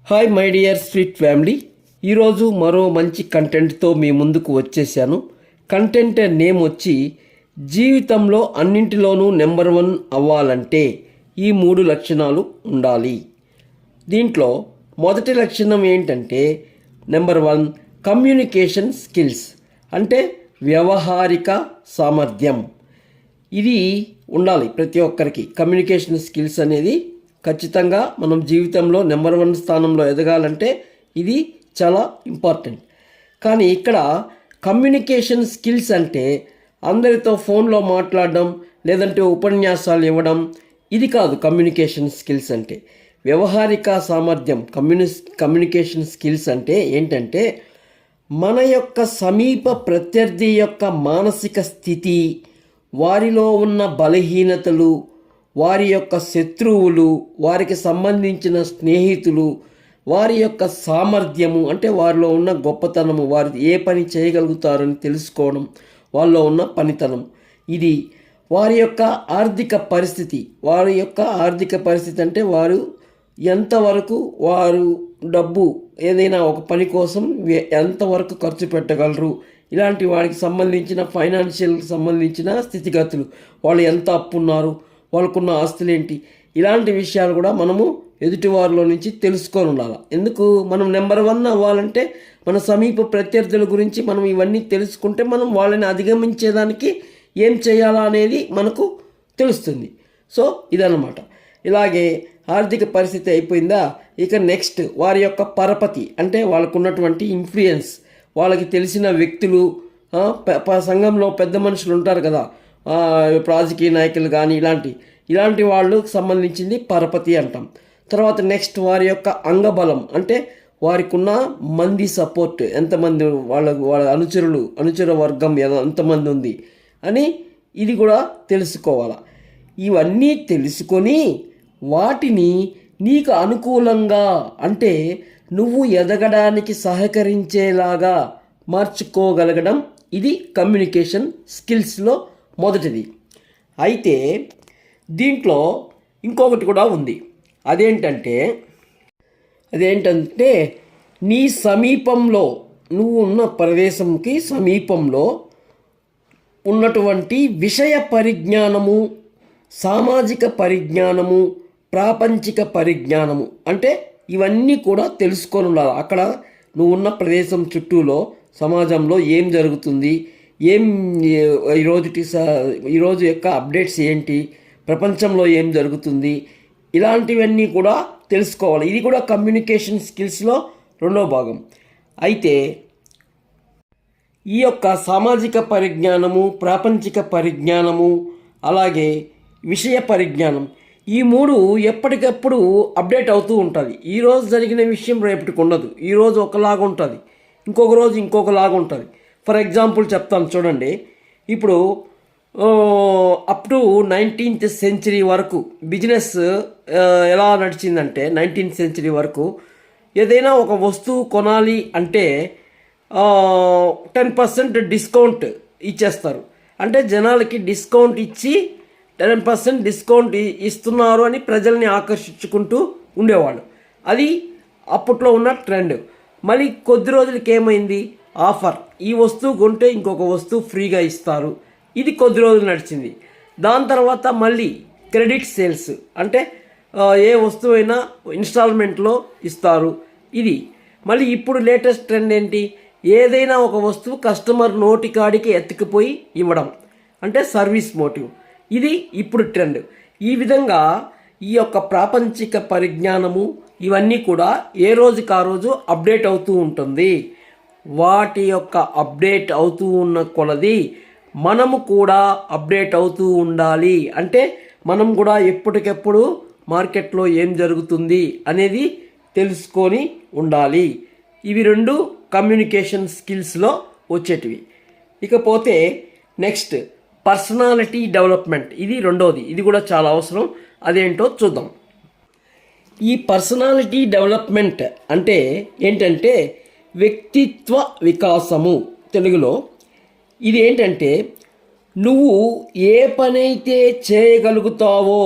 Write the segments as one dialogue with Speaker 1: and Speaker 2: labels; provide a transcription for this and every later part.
Speaker 1: Hi my dear sweet family, ఈరోజు మరో మంచి కంటెంట్తో మీ ముందుకు వచ్చేసాను. కంటెంట్ నేమ్ వచ్చి జీవితంలో అన్నింటిలోనూ నెంబర్ 1 అవ్వాలంటే ఈ 3 లక్షణాలు ఉండాలి. దీంట్లో మొదటి లక్షణం ఏంటంటే నెంబర్ 1 కమ్యూనికేషన్ స్కిల్స్, అంటే వ్యవహారిక సామర్థ్యం. ఇది ఉండాలి ప్రతి ఒక్కరికి. కమ్యూనికేషన్ స్కిల్స్ అనేది ఖచ్చితంగా మనం జీవితంలో నెంబర్ 1 స్థానంలో ఎదగాలంటే ఇది చాలా ఇంపార్టెంట్. కానీ ఇక్కడ కమ్యూనికేషన్ స్కిల్స్ అంటే అందరితో ఫోన్లో మాట్లాడడం, లేదంటే ఉపన్యాసాలు ఇవ్వడం, ఇది కాదు. కమ్యూనికేషన్ స్కిల్స్ అంటే వ్యవహారిక సామర్థ్యం. కమ్యూనికేషన్ స్కిల్స్ అంటే ఏంటంటే మన యొక్క సమీప ప్రత్యర్థి యొక్క మానసిక స్థితి, వారిలో ఉన్న బలహీనతలు, వారి యొక్క శత్రువులు, వారికి సంబంధించిన స్నేహితులు, వారి యొక్క సామర్థ్యము అంటే వారిలో ఉన్న గొప్పతనము, వారు ఏ పని చేయగలుగుతారని తెలుసుకోవడం, వాళ్ళలో ఉన్న పనితనం. ఇది వారి యొక్క ఆర్థిక పరిస్థితి. అంటే వారు ఎంతవరకు వారు డబ్బు ఏదైనా ఒక పని కోసం ఎంతవరకు ఖర్చు పెట్టగలరు, ఇలాంటి వారికి సంబంధించిన ఫైనాన్షియల్ సంబంధించిన స్థితిగతులు, వాళ్ళు ఎంత అప్పున్నారు, వాళ్ళకున్న ఆస్తులు ఏంటి, ఇలాంటి విషయాలు కూడా మనము ఎదుటివారిలో నుంచి తెలుసుకొని ఉండాలి. ఎందుకు? మనం నెంబర్ 1 అవ్వాలంటే మన సమీప ప్రత్యర్థుల గురించి మనం ఇవన్నీ తెలుసుకుంటే మనం వాళ్ళని అధిగమించేదానికి ఏం చేయాలా అనేది మనకు తెలుస్తుంది. సో ఇదన్నమాట. ఇలాగే ఆర్థిక పరిస్థితి అయిపోయిందా, ఇక నెక్స్ట్ వారి యొక్క పరపతి, అంటే వాళ్ళకున్నటువంటి ఇన్ఫ్లుయెన్స్, వాళ్ళకి తెలిసిన వ్యక్తులు, సంఘంలో పెద్ద మనుషులు ఉంటారు కదా, రాజకీయ నాయకులు కానీ ఇలాంటి వాళ్ళకు సంబంధించింది పరపతి అంటాం. తర్వాత నెక్స్ట్ వారి యొక్క అంగబలం, అంటే వారికి ఉన్న మంది సపోర్ట్, ఎంతమంది వాళ్ళ అనుచర వర్గం ఎంతమంది ఉంది అని ఇది కూడా తెలుసుకోవాలి. ఇవన్నీ తెలుసుకొని వాటిని నీకు అనుకూలంగా, అంటే నువ్వు ఎదగడానికి సహకరించేలాగా మార్చుకోగలగడం, ఇది కమ్యూనికేషన్ స్కిల్స్లో మొదటిది. అయితే దీంట్లో ఇంకొకటి కూడా ఉంది. అదేంటంటే నీ సమీపంలో, నువ్వు ఉన్న ప్రదేశంకి సమీపంలో ఉన్నటువంటి విషయ పరిజ్ఞానము, సామాజిక పరిజ్ఞానము, ప్రాపంచిక పరిజ్ఞానము, అంటే ఇవన్నీ కూడా తెలుసుకొని ఉండాలి. అక్కడ నువ్వు ఉన్న ప్రదేశం చుట్టూలో సమాజంలో ఏం జరుగుతుంది, ఈరోజు యొక్క అప్డేట్స్ ఏంటి, ప్రపంచంలో ఏం జరుగుతుంది, ఇలాంటివన్నీ కూడా తెలుసుకోవాలి. ఇది కూడా కమ్యూనికేషన్ స్కిల్స్లో 2వ భాగం. అయితే ఈ యొక్క సామాజిక పరిజ్ఞానము, ప్రాపంచిక పరిజ్ఞానము, అలాగే విషయ పరిజ్ఞానం, ఈ 3 ఎప్పటికప్పుడు అప్డేట్ అవుతూ ఉంటుంది. ఈరోజు జరిగిన విషయం రేపటికి ఉండదు. ఈరోజు ఒకలాగా ఉంటుంది, ఇంకొక రోజు ఇంకొకలాగా ఉంటుంది. ఫర్ ఎగ్జాంపుల్ చెప్తాను చూడండి. ఇప్పుడు అప్ టు 19th సెంచరీ వరకు బిజినెస్ ఎలా నడిచిందంటే, 19th సెంచరీ వరకు ఏదైనా ఒక వస్తువు కొనాలి అంటే 10% డిస్కౌంట్ ఇచ్చేస్తారు. అంటే జనాలకి డిస్కౌంట్ ఇచ్చి 10% డిస్కౌంట్ ఇస్తున్నారు అని ప్రజల్ని ఆకర్షించుకుంటూ ఉండేవాళ్ళు. అది అప్పట్లో ఉన్న ట్రెండ్. మళ్ళీ కొద్ది రోజులకి ఏమైంది, ఆఫర్, ఈ వస్తువు కొంటే ఇంకొక వస్తువు ఫ్రీగా ఇస్తారు. ఇది కొద్ది రోజులు నడిచింది. దాని తర్వాత మళ్ళీ క్రెడిట్ సేల్స్, అంటే ఏ వస్తువైనా ఇన్స్టాల్మెంట్లో ఇస్తారు. ఇది మళ్ళీ ఇప్పుడు లేటెస్ట్ ట్రెండ్ ఏంటి, ఏదైనా ఒక వస్తువు కస్టమర్ నోటికాడికి ఎత్తుకుపోయి ఇవ్వడం, అంటే సర్వీస్ మోటివ్. ఇది ఇప్పుడు ట్రెండ్. ఈ విధంగా ఈ యొక్క ప్రాపంచిక పరిజ్ఞానము ఇవన్నీ కూడా ఏ రోజుకి ఆ రోజు అప్డేట్ అవుతూ ఉంటుంది. వాటి యొక్క అప్డేట్ అవుతూ ఉన్న కొలది మనము కూడా అప్డేట్ అవుతూ ఉండాలి. అంటే మనం కూడా ఎప్పటికెప్పుడు మార్కెట్లో ఏం జరుగుతుంది అనేది తెలుసుకొని ఉండాలి. ఇవి 2 కమ్యూనికేషన్ స్కిల్స్లో వచ్చేటివి. ఇకపోతే నెక్స్ట్ పర్సనాలిటీ డెవలప్మెంట్, ఇది 2వది. ఇది కూడా చాలా అవసరం. అదేంటో చూద్దాం. ఈ పర్సనాలిటీ డెవలప్మెంట్ అంటే ఏంటంటే వ్యక్తిత్వ వికాసము తెలుగులో. ఇది ఏంటంటే నువ్వు ఏ పనైతే చేయగలుగుతావో,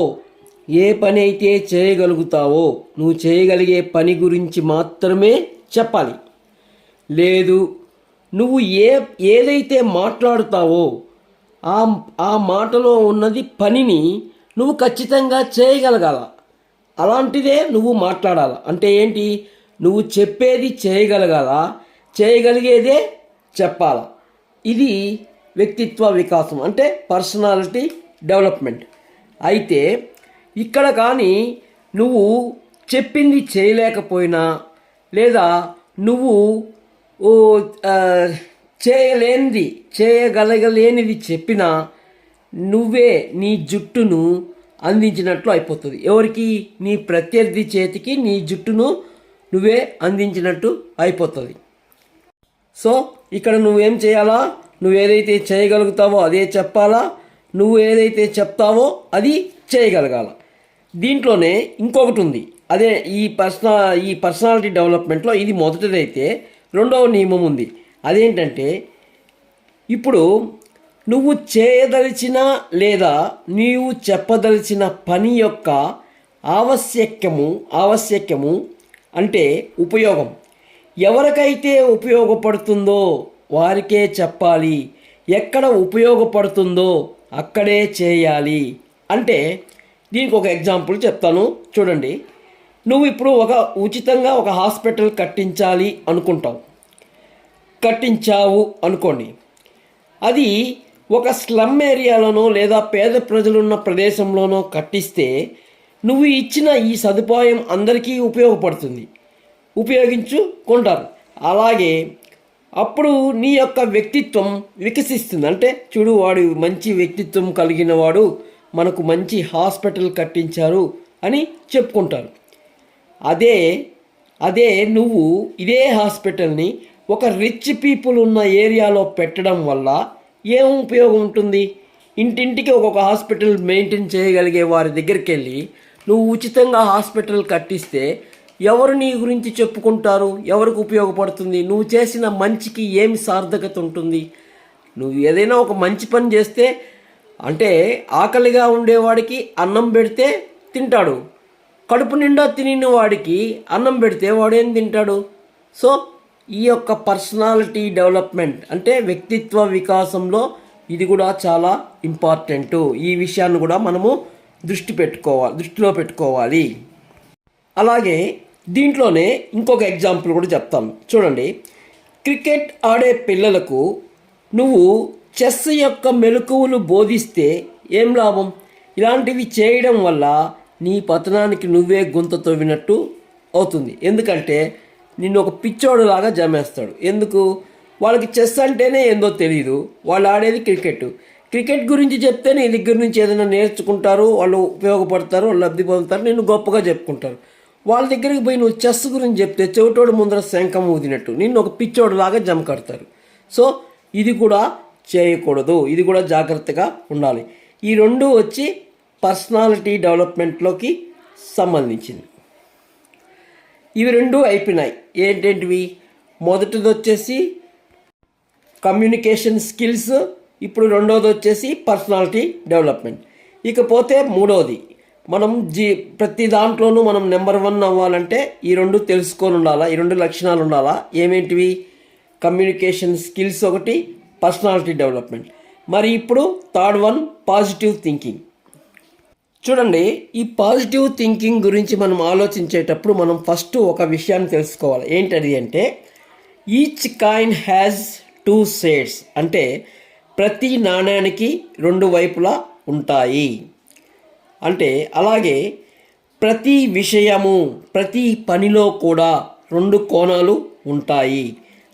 Speaker 1: ఏ పని అయితే చేయగలుగుతావో నువ్వు చేయగలిగే పని గురించి మాత్రమే చెప్పాలి. లేదు, నువ్వు ఏదైతే మాట్లాడుతావో ఆ ఆ మాటలో ఉన్నది పనిని నువ్వు ఖచ్చితంగా చేయగలగాల. అలాంటిదే నువ్వు మాట్లాడాలి. అంటే ఏంటి, నువ్వు చెప్పేది చేయగలగాల, చేయగలిగేదే చెప్పాల. ఇది వ్యక్తిత్వ వికాసం అంటే పర్సనాలిటీ డెవలప్మెంట్. అయితే ఇక్కడ కానీ నువ్వు చెప్పింది చేయలేకపోయినా లేదా నువ్వు చేయగలగలేనిది చెప్పినా నువ్వే నీ జుట్టును అందించినట్లు అయిపోతుంది. ఎవరికి? నీ ప్రత్యర్థి చేతికి నీ జుట్టును నువ్వే అందించినట్టు అయిపోతుంది. సో ఇక్కడ నువ్వేం చేయాలా? నువ్వు ఏదైతే చేయగలుగుతావో అదే చెప్పాలా, నువ్వు ఏదైతే చెప్తావో అది చేయగలగాల. దీంట్లోనే ఇంకొకటి ఉంది. అదే ఈ పర్సనాలిటీ డెవలప్మెంట్లో ఇది మొదటిదైతే రెండవ నియమం ఉంది. అదేంటంటే ఇప్పుడు నువ్వు చేయదలిచిన లేదా నీవు చెప్పదలిచిన పని యొక్క ఆవశ్యకము అంటే ఉపయోగం ఎవరికైతే ఉపయోగపడుతుందో వారికే చెప్పాలి. ఎక్కడ ఉపయోగపడుతుందో అక్కడే చేయాలి. అంటే దీనికి ఒక ఎగ్జాంపుల్ చెప్తాను చూడండి. నువ్వు ఇప్పుడు ఉచితంగా ఒక హాస్పిటల్ కట్టించావు అనుకోండి. అది ఒక స్లమ్ ఏరియాలోనో లేదా పేద ప్రజలున్న ప్రదేశంలోనో కట్టిస్తే నువ్వు ఇచ్చిన ఈ సదుపాయం అందరికీ ఉపయోగించుకుంటారు. అలాగే అప్పుడు నీ యొక్క వ్యక్తిత్వం వికసిస్తుంది. అంటే చూడు, వాడు మంచి వ్యక్తిత్వం కలిగిన వాడు, మనకు మంచి హాస్పిటల్ కట్టించారు అని చెప్పుకుంటారు. అదే నువ్వు ఇదే హాస్పిటల్ని ఒక రిచ్ పీపుల్ ఉన్న ఏరియాలో పెట్టడం వల్ల ఏం ఉపయోగం ఉంటుంది? ఇంటింటికి ఒక్కొక్క హాస్పిటల్ మెయింటైన్ చేయగలిగే వారి దగ్గరికి వెళ్ళి నువ్వు ఉచితంగా హాస్పిటల్ కట్టిస్తే ఎవరు నీ గురించి చెప్పుకుంటారు? ఎవరికి ఉపయోగపడుతుంది? నువ్వు చేసిన మంచికి ఏమి సార్థకత ఉంటుంది? నువ్వు ఏదైనా ఒక మంచి పని చేస్తే, అంటే ఆకలిగా ఉండేవాడికి అన్నం పెడితే తింటాడు, కడుపు నిండా తినిన వాడికి అన్నం పెడితే వాడేం తింటాడు? సో ఈ యొక్క పర్సనాలిటీ డెవలప్మెంట్ అంటే వ్యక్తిత్వ వికాసంలో ఇది కూడా చాలా ఇంపార్టెంట్. ఈ విషయాన్ని కూడా మనము దృష్టిలో పెట్టుకోవాలి. అలాగే దీంట్లోనే ఇంకొక ఎగ్జాంపుల్ కూడా చెప్తాను చూడండి. క్రికెట్ ఆడే పిల్లలకు నువ్వు చెస్ యొక్క మెలకువలు బోధిస్తే ఏం లాభం? ఇలాంటివి చేయడం వల్ల నీ పతనానికి నువ్వే గుంత తవ్వినట్టు అవుతుంది. ఎందుకంటే నిన్ను ఒక పిచ్చోడులాగా జమేస్తాడు. ఎందుకు? వాళ్ళకి చెస్ అంటేనే ఏందో తెలియదు, వాళ్ళు ఆడేది క్రికెట్ గురించి చెప్తే నీ దగ్గర నుంచి ఏదైనా నేర్చుకుంటారు, వాళ్ళు ఉపయోగపడతారు, వాళ్ళు లబ్ధి పొందుతారు, నిన్ను గొప్పగా చెప్పుకుంటారు. వాళ్ళ దగ్గరికి పోయి నువ్వు చెస్ గురించి చెప్తే చెవిటోడు ముందర శంఖం ఊదినట్టు నిన్ను ఒక పిచ్చోడులాగా జమ కడతారు. సో ఇది కూడా చేయకూడదు, ఇది కూడా జాగ్రత్తగా ఉండాలి. ఈ రెండు వచ్చి పర్సనాలిటీ డెవలప్మెంట్లోకి సంబంధించింది. ఇవి రెండు అయిపోయినాయి. ఏంటేంటివి? మొదటిది వచ్చేసి కమ్యూనికేషన్ స్కిల్స్, ఇప్పుడు రెండోది వచ్చేసి పర్సనాలిటీ డెవలప్మెంట్. ఇకపోతే మూడోది, మనం ప్రతి దాంట్లోనూ మనం నెంబర్ 1 అవ్వాలంటే ఈ రెండు తెలుసుకొని ఉండాలా, ఈ రెండు లక్షణాలు ఉండాలా. ఏమేంటివి? కమ్యూనికేషన్ స్కిల్స్ ఒకటి, పర్సనాలిటీ డెవలప్మెంట్. మరి ఇప్పుడు థర్డ్ వన్ పాజిటివ్ థింకింగ్. చూడండి, ఈ పాజిటివ్ థింకింగ్ గురించి మనం ఆలోచించేటప్పుడు మనం ఫస్ట్ ఒక విషయాన్ని తెలుసుకోవాలి. ఏంటది అంటే ఈచ్ కాయిన్ హ్యాజ్ 2 sides. అంటే ప్రతి నాణ్యానికి 2 వైపులా ఉంటాయి. అంటే అలాగే ప్రతి విషయము, ప్రతి పనిలో కూడా 2 కోణాలు ఉంటాయి.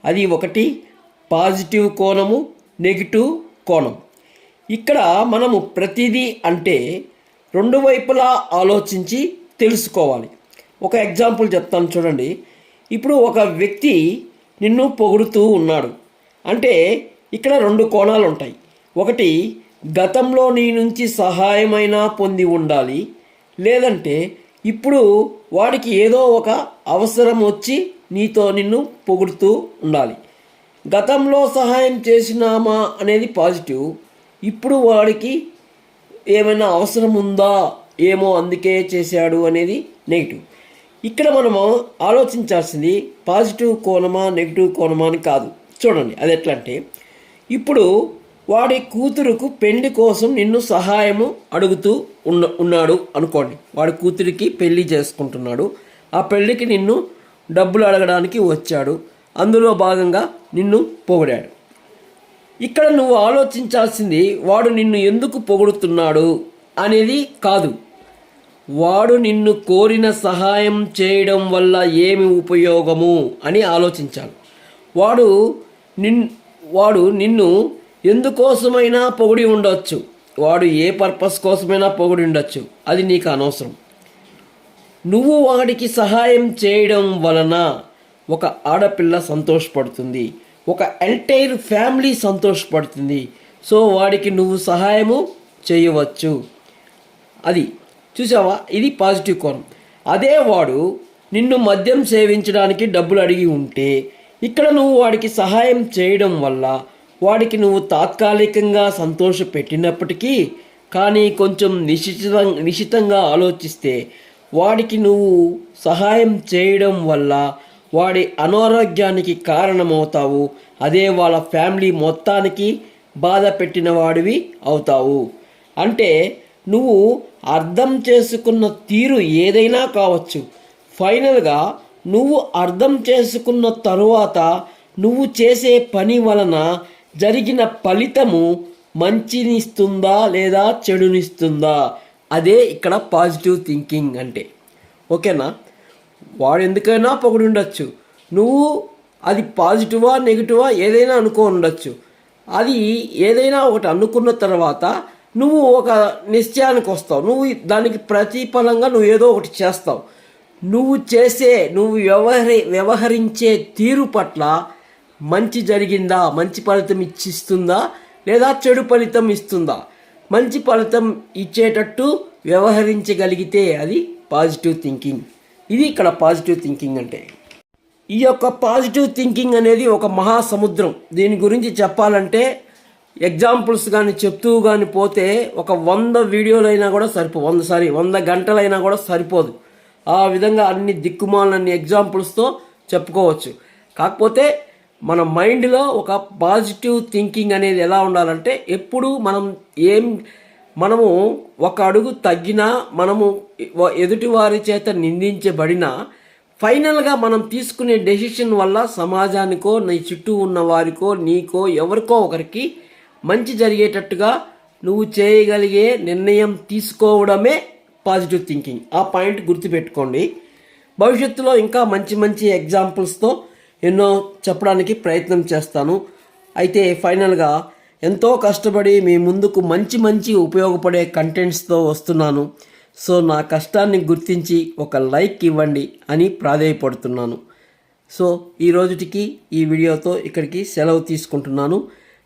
Speaker 1: అది ఒకటి పాజిటివ్ కోణము, నెగిటివ్ కోణం. ఇక్కడ మనము ప్రతిదీ అంటే 2 వైపులా ఆలోచించి తెలుసుకోవాలి. ఒక ఎగ్జాంపుల్ చెప్తాను చూడండి. ఇప్పుడు ఒక వ్యక్తి నిన్ను పొగుడుతూ ఉన్నాడు అంటే ఇక్కడ 2 కోణాలు ఉంటాయి. ఒకటి, గతంలో నీ నుంచి సహాయమైనా పొంది ఉండాలి, లేదంటే ఇప్పుడు వాడికి ఏదో ఒక అవసరం వచ్చి నిన్ను పొగుడుతూ ఉండాలి. గతంలో సహాయం చేసినామా అనేది పాజిటివ్, ఇప్పుడు వాడికి ఏమైనా అవసరం ఉందా ఏమో అందుకే చేశాడు అనేది నెగిటివ్. ఇక్కడ మనము ఆలోచించాల్సింది పాజిటివ్ కోణమా నెగిటివ్ కోణమా అని కాదు. చూడండి అది ఎట్లా అంటే, ఇప్పుడు వాడి కూతురుకు పెళ్లి కోసం నిన్ను సహాయము అడుగుతూ ఉన్నాడు అనుకోండి. వాడి కూతురికి పెళ్లి చేసుకుంటున్నాడు, ఆ పెళ్ళికి నిన్ను డబ్బులు అడగడానికి వచ్చాడు, అందులో భాగంగా నిన్ను పొగిడాడు. ఇక్కడ నువ్వు ఆలోచించాల్సింది వాడు నిన్ను ఎందుకు పొగుడుతున్నాడు అనేది కాదు, వాడు నిన్ను కోరిన సహాయం చేయడం వల్ల ఏమి ఉపయోగము అని ఆలోచించాలి. వాడు నిన్ను ఎందుకోసమైనా పొగిడి ఉండొచ్చు, వాడు ఏ పర్పస్ కోసమైనా పొగిడి ఉండొచ్చు, అది నీకు అనవసరం. నువ్వు వాడికి సహాయం చేయడం వలన ఒక ఆడపిల్ల సంతోషపడుతుంది, ఒక ఎంటైర్ ఫ్యామిలీ సంతోషపడుతుంది. సో వాడికి నువ్వు సహాయము చేయవచ్చు. అది చూసావా, ఇది పాజిటివ్ కోణం. అదే వాడు నిన్ను మద్యం సేవించడానికి డబ్బులు అడిగి ఉంటే, ఇక్కడ నువ్వు వాడికి సహాయం చేయడం వల్ల వాడికి నువ్వు తాత్కాలికంగా సంతోష పెట్టినప్పటికీ, కానీ కొంచెం నిశితంగా ఆలోచిస్తే వాడికి నువ్వు సహాయం చేయడం వల్ల వాడి అనారోగ్యానికి కారణమవుతావు. అదే వాళ్ళ ఫ్యామిలీ మొత్తానికి బాధ పెట్టిన వాడివి అవుతావు. అంటే నువ్వు అర్థం చేసుకున్న తీరు ఏదైనా కావచ్చు, ఫైనల్గా నువ్వు అర్థం చేసుకున్న తరువాత నువ్వు చేసే పని వలన జరిగిన ఫలితము మంచినిస్తుందా లేదా చెడునిస్తుందా, అదే ఇక్కడ పాజిటివ్ థింకింగ్ అంటే. ఓకేనా, వాడు ఎందుకైనా పొగిడి ఉండొచ్చు, నువ్వు అది పాజిటివా నెగిటివా ఏదైనా అనుకో ఉండొచ్చు. అది ఏదైనా ఒకటి అనుకున్న తర్వాత నువ్వు ఒక నిశ్చయానికి వస్తావు, నువ్వు దానికి ప్రతిఫలంగా నువ్వు ఏదో ఒకటి చేస్తావు. నువ్వు వ్యవహరించే తీరు పట్ల మంచి జరిగిందా, మంచి ఫలితం ఇచ్చిస్తుందా లేదా చెడు ఫలితం ఇస్తుందా, మంచి ఫలితం ఇచ్చేటట్టు వ్యవహరించగలిగితే అది పాజిటివ్ థింకింగ్. ఇది ఇక్కడ పాజిటివ్ థింకింగ్ అంటే. ఈ యొక్క పాజిటివ్ థింకింగ్ అనేది ఒక మహాసముద్రం. దీని గురించి చెప్పాలంటే ఎగ్జాంపుల్స్ కానీ చెప్తూ కానీ పోతే ఒక 100 వీడియోలైనా కూడా 100 గంటలైనా కూడా సరిపోదు. ఆ విధంగా అన్ని దిక్కుమాలన్ని ఎగ్జాంపుల్స్తో చెప్పుకోవచ్చు. కాకపోతే మన మైండ్లో ఒక పాజిటివ్ థింకింగ్ అనేది ఎలా ఉండాలంటే, ఎప్పుడు మనము ఒక అడుగు తగ్గినా, మనము ఎదుటి వారి చేత నిందించబడినా, ఫైనల్గా మనం తీసుకునే డెసిషన్ వల్ల సమాజానికో నీ చుట్టూ ఉన్న వారికో నీకో ఎవరికో ఒకరికి మంచి జరిగేటట్టుగా నువ్వు చేయగలిగే నిర్ణయం తీసుకోవడమే పాజిటివ్ థింకింగ్. ఆ పాయింట్ గుర్తుపెట్టుకోండి. భవిష్యత్తులో ఇంకా మంచి ఎగ్జాంపుల్స్తో ఎన్నో చెప్పడానికి ప్రయత్నం చేస్తాను. అయితే ఫైనల్గా ఎంతో కష్టపడి మీ ముందుకు మంచి ఉపయోగపడే కంటెంట్స్తో వస్తున్నాను. సో నా కష్టాన్ని గుర్తించి ఒక లైక్ ఇవ్వండి అని ప్రాధేయపడుతున్నాను. సో ఈ రోజుటికి ఈ వీడియోతో ఇక్కడికి సెలవు తీసుకుంటున్నాను.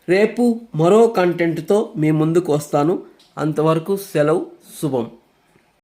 Speaker 1: రేపు మరో కంటెంట్తో మీ ముందుకు వస్తాను. అంతవరకు సెలవు, శుభం.